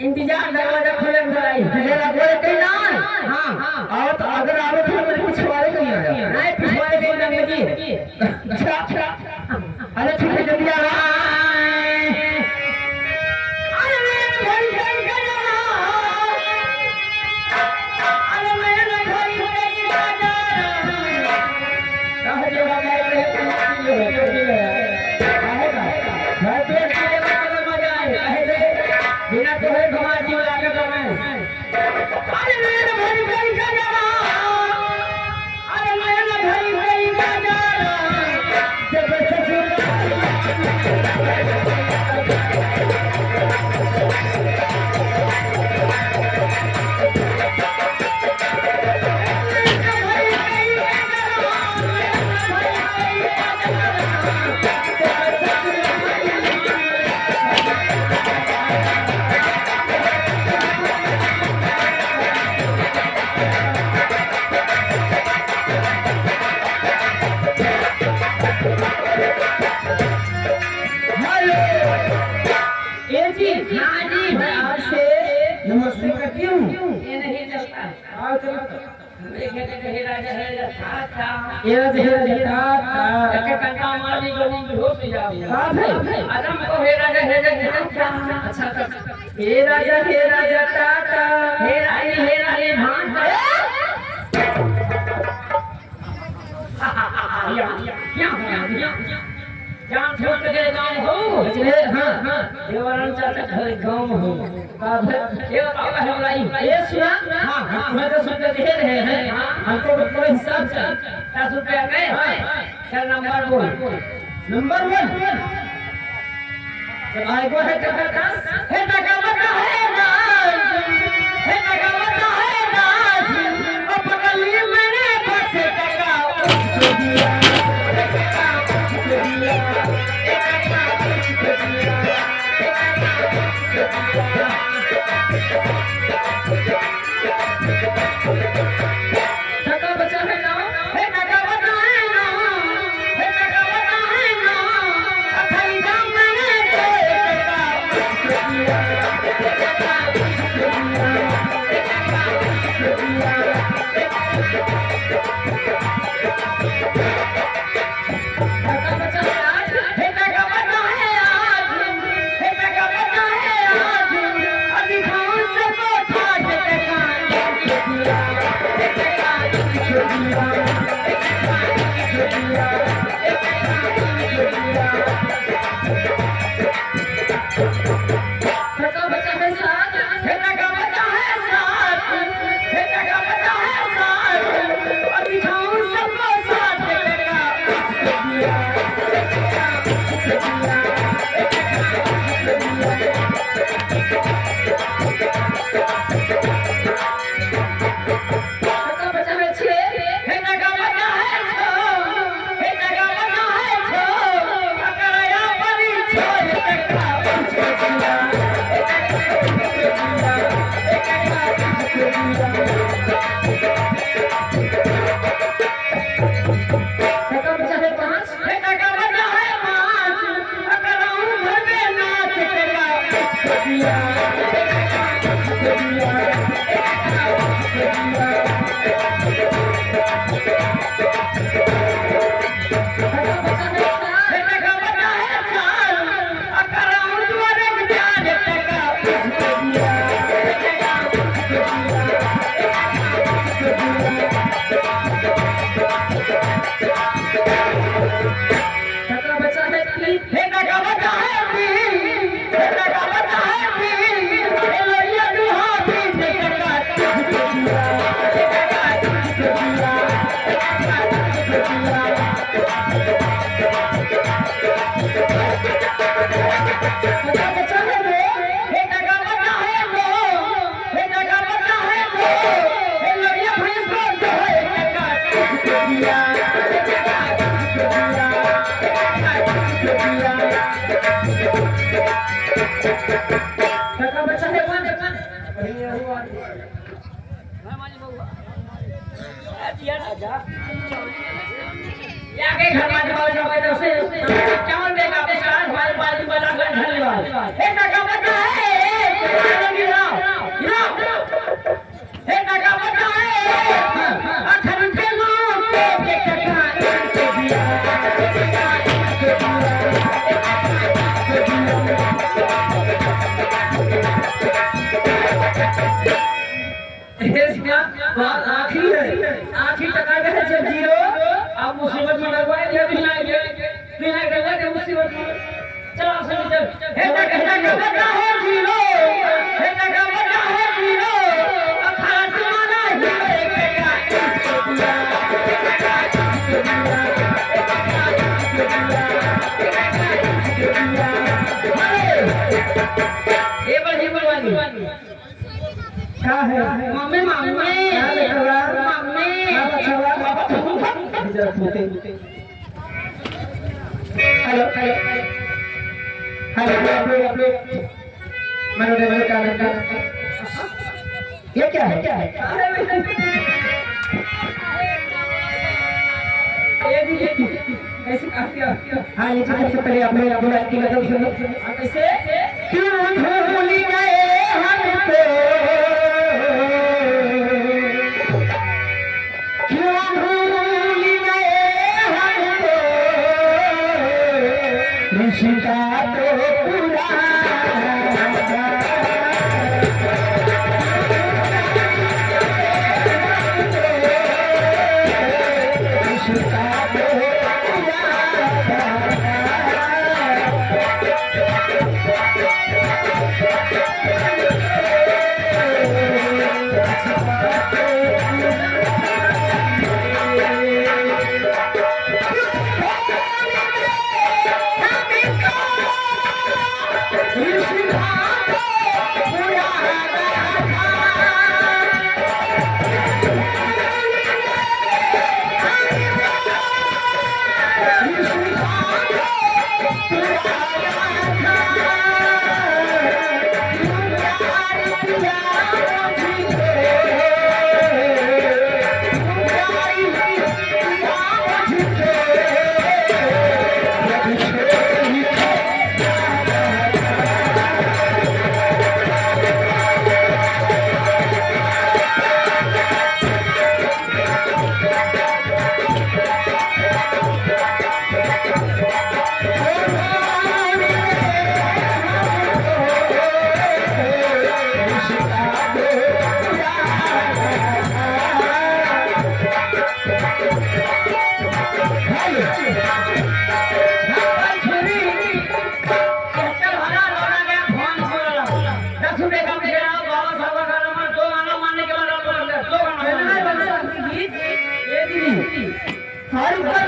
इंतजार दरवाजा खोले कहीं ना। हाँ तो अगर आवे तो मेरे पिछवाड़े कहीं आया नहीं, पिछवाड़े कहीं ना जी। अच्छा अरे ठीक है जल्दी आ बिना तो है घुमा जीव लागे तो मैं अरे मेरे भाई भाई का जाना अरे मेरे भाई भाई का जाना जब ससुर नंबर 1 जब आएगो है टका है टका बता है ना है टका बता है ना ओ पगली मैंने बस टका उसको दिया टका बचा है ना है टका बता है ना है टका बता है ना अखई दाम मैंने आखिर टका है जब जीरो आप मुसीबत में लगवाए या बिना गए के मुसीबत में चलो सुन चल हे टका बचा है जीरो हे टका बचा है जीरो अखाड़ा तुम्हारा ये बड़ी बड़ी क्या है mummy mummy mummy hello hello मैंने क्या ये क्या है कैसे हाँ ये सबसे पहले अपने अपने की मतलब सुनो कैसे क्यों भूल गए हमको रिश्ता तो पुराना हर